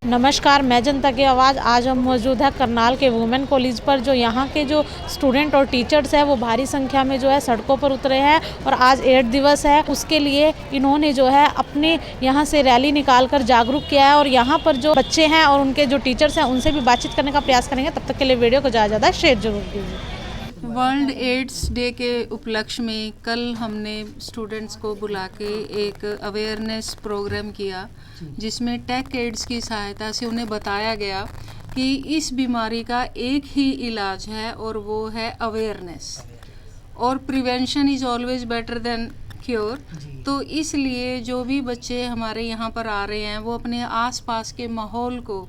नमस्कार, मैं जनता की आवाज़। आज हम मौजूद है करनाल के वुमेन कॉलेज पर। जो यहाँ के जो स्टूडेंट और टीचर्स हैं वो भारी संख्या में जो है सड़कों पर उतरे हैं और आज एड्स दिवस है, उसके लिए इन्होंने जो है अपने यहाँ से रैली निकाल कर जागरूक किया है। और यहाँ पर जो बच्चे हैं और उनके जो टीचर्स हैं उनसे भी बातचीत करने का प्रयास करेंगे। तब तक के लिए वीडियो को ज़्यादा शेयर जरूर कीजिए। वर्ल्ड एड्स डे के उपलक्ष्य में कल हमने स्टूडेंट्स को बुला के एक अवेयरनेस प्रोग्राम किया, जिसमें टेक एड्स की सहायता से उन्हें बताया गया कि इस बीमारी का एक ही इलाज है और वो है अवेयरनेस, और prevention is always better than cure. तो इसलिए जो भी बच्चे हमारे यहाँ पर आ रहे हैं वो अपने आसपास के माहौल को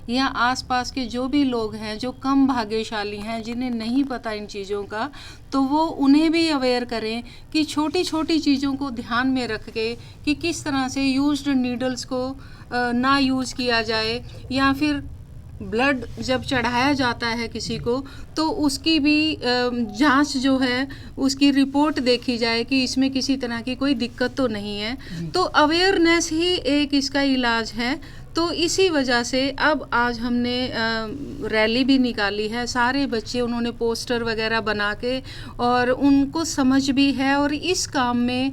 या आसपास के जो भी लोग हैं जो कम भाग्यशाली हैं, जिन्हें नहीं पता इन चीज़ों का, तो वो उन्हें भी अवेयर करें कि छोटी छोटी चीज़ों को ध्यान में रख के कि किस तरह से यूज्ड नीडल्स को ना यूज़ किया जाए, या फिर ब्लड जब चढ़ाया जाता है किसी को तो उसकी भी जांच जो है उसकी रिपोर्ट देखी जाए कि इसमें किसी तरह की कोई दिक्कत तो नहीं है। तो अवेयरनेस ही एक इसका इलाज है। तो इसी वजह से अब आज हमने रैली भी निकाली है। सारे बच्चे उन्होंने पोस्टर वगैरह बना के, और उनको समझ भी है। और इस काम में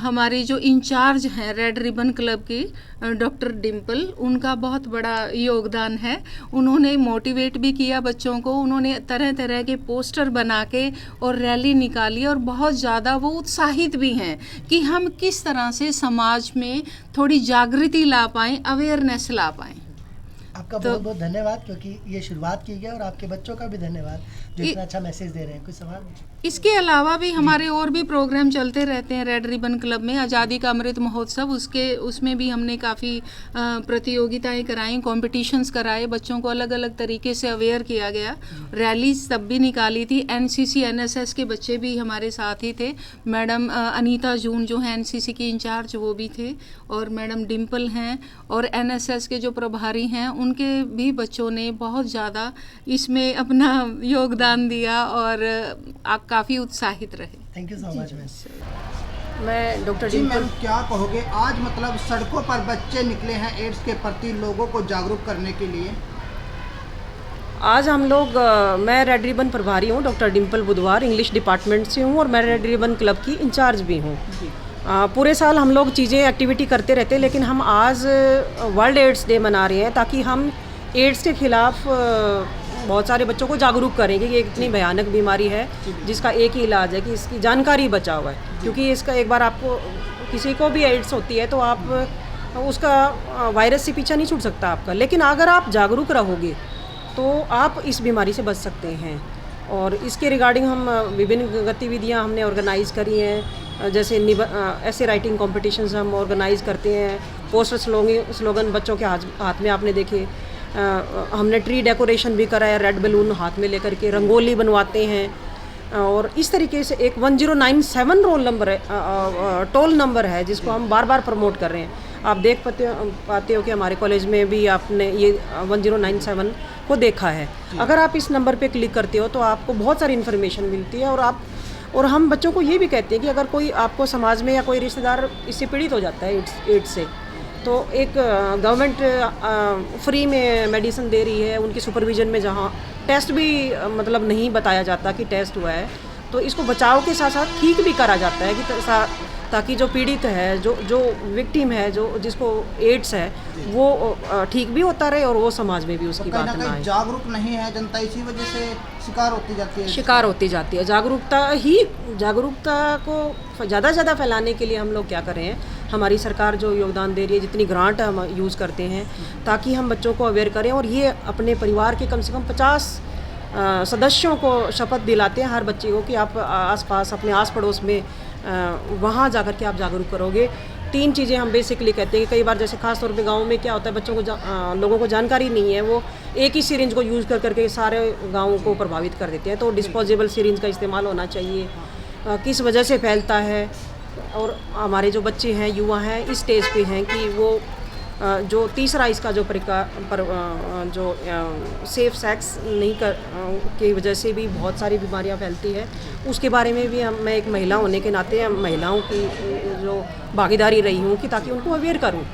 हमारी जो इंचार्ज हैं रेड रिबन क्लब की डॉक्टर डिम्पल, उनका बहुत बड़ा योगदान है। उन्होंने मोटिवेट भी किया बच्चों को, उन्होंने तरह तरह के पोस्टर बना के और रैली निकाली, और बहुत ज़्यादा वो उत्साहित भी हैं कि हम किस तरह से समाज में थोड़ी जागृति ला पाएँ, अवेयरनेस ला पाएँ। आपका बहुत बहुत धन्यवाद, क्योंकि ये शुरुआत की गई, और आपके बच्चों का भी धन्यवाद जो इतना अच्छा मैसेज दे रहे हैं। कोई सवाल? इसके अलावा भी हमारे और भी प्रोग्राम चलते रहते हैं रेड रिबन क्लब में। आज़ादी का अमृत महोत्सव, उसमें भी हमने काफ़ी प्रतियोगिताएं कराई, कॉम्पिटिशन्स कराए, बच्चों को अलग अलग तरीके से अवेयर किया गया। रैलीज तब भी निकाली थी। एनसीसी एनएसएस के बच्चे भी हमारे साथ ही थे। मैडम अनीता जून जो हैं एनसीसी की इंचार्ज, वो भी थे, और मैडम डिम्पल हैं, और एनएसएस के जो प्रभारी हैं उनके भी बच्चों ने बहुत ज़्यादा इसमें अपना योगदान दिया और आप काफ़ी उत्साहित रहे। Thank you so much ma'am. मैं डॉक्टर जी मैम, क्या कहोगे आज मतलब सड़कों पर बच्चे निकले हैं एड्स के प्रति लोगों को जागरूक करने के लिए? आज हम लोग मैं रेड रिबन प्रभारी हूँ, डॉक्टर डिम्पल बुधवार, इंग्लिश डिपार्टमेंट से हूँ, और मैं रेड रिबन क्लब की इंचार्ज भी हूँ। पूरे साल हम लोग चीज़ें एक्टिविटी करते रहते हैं, लेकिन हम आज वर्ल्ड एड्स डे मना रहे हैं ताकि हम एड्स के खिलाफ बहुत सारे बच्चों को जागरूक करेंगे कि ये इतनी भयानक बीमारी है जिसका एक ही इलाज है कि इसकी जानकारी बचाव है। क्योंकि इसका एक बार आपको किसी को भी एड्स होती है तो आप उसका वायरस से पीछा नहीं छूट सकता आपका, लेकिन अगर आप जागरूक रहोगे तो आप इस बीमारी से बच सकते हैं। और इसके रिगार्डिंग हम विभिन्न गतिविधियां हमने ऑर्गेनाइज़ करी हैं, जैसे ऐसे राइटिंग कॉम्पिटिशन्स हम ऑर्गेनाइज़ करते हैं। पोस्टर स्लोगन बच्चों के हाथ में आपने देखे। हमने ट्री डेकोरेशन भी कराया, रेड बैलून हाथ में लेकर के रंगोली बनवाते हैं। और इस तरीके से एक 1097 रोल नंबर है, टोल नंबर है, जिसको हम बार बार प्रमोट कर रहे हैं। आप देख पाते हो कि हमारे कॉलेज में भी आपने ये 1097 को देखा है। अगर आप इस नंबर पे क्लिक करते हो तो आपको बहुत सारी इन्फॉर्मेशन मिलती है। और हम बच्चों को ये भी कहते हैं कि अगर कोई आपको समाज में या कोई रिश्तेदार इससे पीड़ित हो जाता है एड्स से, तो एक गवर्नमेंट फ्री में मेडिसिन दे रही है उनकी सुपरविजन में, जहाँ टेस्ट भी मतलब नहीं बताया जाता कि टेस्ट हुआ है, तो इसको बचाव के साथ साथ ठीक भी करा जाता है कि ताकि जो पीड़ित है, जो विक्टिम है, जिसको एड्स है, वो ठीक भी होता रहे और वो समाज में भी उसकी बात ना आए। जागरूक नहीं है जनता, इसी वजह से शिकार होती जाती है। जागरूकता को ज़्यादा से ज़्यादा फैलाने के लिए हम लोग क्या कर रहे हैं, हमारी सरकार जो योगदान दे रही है, जितनी ग्रांट हम यूज़ करते हैं ताकि हम बच्चों को अवेयर करें। और ये अपने परिवार के कम से कम 50 सदस्यों को शपथ दिलाते हैं हर बच्चे को कि आप आसपास अपने आस पड़ोस में वहाँ जाकर के आप जागरूक करोगे। 3 चीज़ें हम बेसिकली कहते हैं कि कई बार जैसे खास तौर पे गाँव में क्या होता है, बच्चों को लोगों को जानकारी नहीं है, वो एक ही सिरिंज को यूज़ कर करके सारे गाँव को प्रभावित कर देते हैं। तो डिस्पोजेबल सिरिंज का इस्तेमाल होना चाहिए। किस वजह से फैलता है, और हमारे जो बच्चे हैं, युवा हैं, इस स्टेज पे हैं कि वो जो तीसरा इसका जो सेफ सेक्स नहीं कर की वजह से भी बहुत सारी बीमारियां फैलती है, उसके बारे में भी मैं एक महिला होने के नाते महिलाओं की जो भागीदारी रही हूँ कि ताकि उनको अवेयर करूँ।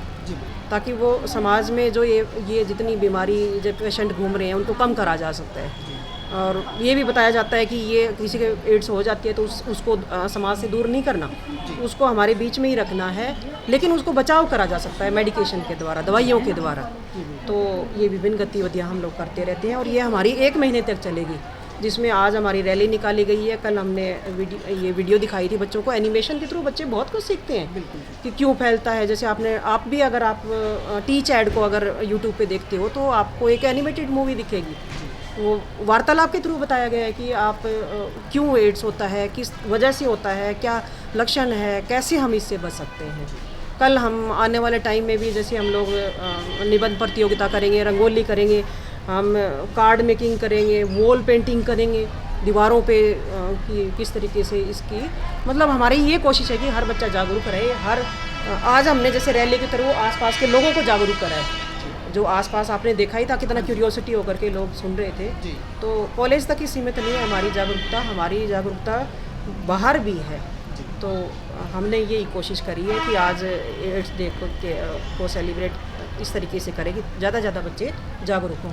ताकि वो समाज में जो ये जितनी बीमारी जो पेशेंट घूम रहे हैं उनको कम करा जा सकता है। और ये भी बताया जाता है कि ये किसी के एड्स हो जाती है तो उसको समाज से दूर नहीं करना, उसको हमारे बीच में ही रखना है, लेकिन उसको बचाव करा जा सकता है मेडिकेशन के द्वारा, दवाइयों के द्वारा। तो ये विभिन्न गतिविधियाँ हम लोग करते रहते हैं और ये हमारी 1 महीने तक चलेगी, जिसमें आज हमारी रैली निकाली गई है। कल हमने वीडियो दिखाई थी बच्चों को। एनिमेशन के थ्रू बच्चे बहुत कुछ सीखते हैं कि क्यों फैलता है। जैसे आप भी अगर आप टीच ऐड को अगर यूट्यूब पे देखते हो तो आपको एक एनिमेटेड मूवी दिखेगी, वो वार्तालाप के थ्रू बताया गया है कि आप क्यों एड्स होता है, किस वजह से होता है, क्या लक्षण है, कैसे हम इससे बच सकते हैं। कल हम आने वाले टाइम में भी जैसे हम लोग निबंध प्रतियोगिता करेंगे, रंगोली करेंगे, हम कार्ड मेकिंग करेंगे, वॉल पेंटिंग करेंगे दीवारों पे कि किस तरीके से इसकी मतलब हमारी ये कोशिश है कि हर बच्चा जागरूक रहे। आज हमने जैसे रैली के थ्रू आसपास के लोगों को जागरूक करा है। जो आसपास आपने देखा ही था कितना क्यूरियोसिटी होकर के लोग सुन रहे थे। तो कॉलेज तक ही सीमित नहीं है हमारी जागरूकता बाहर भी है। तो हमने यही कोशिश करी है कि आज एड्स डे को सेलिब्रेट इस तरीके से करें कि ज़्यादा बच्चे जागरूक हों।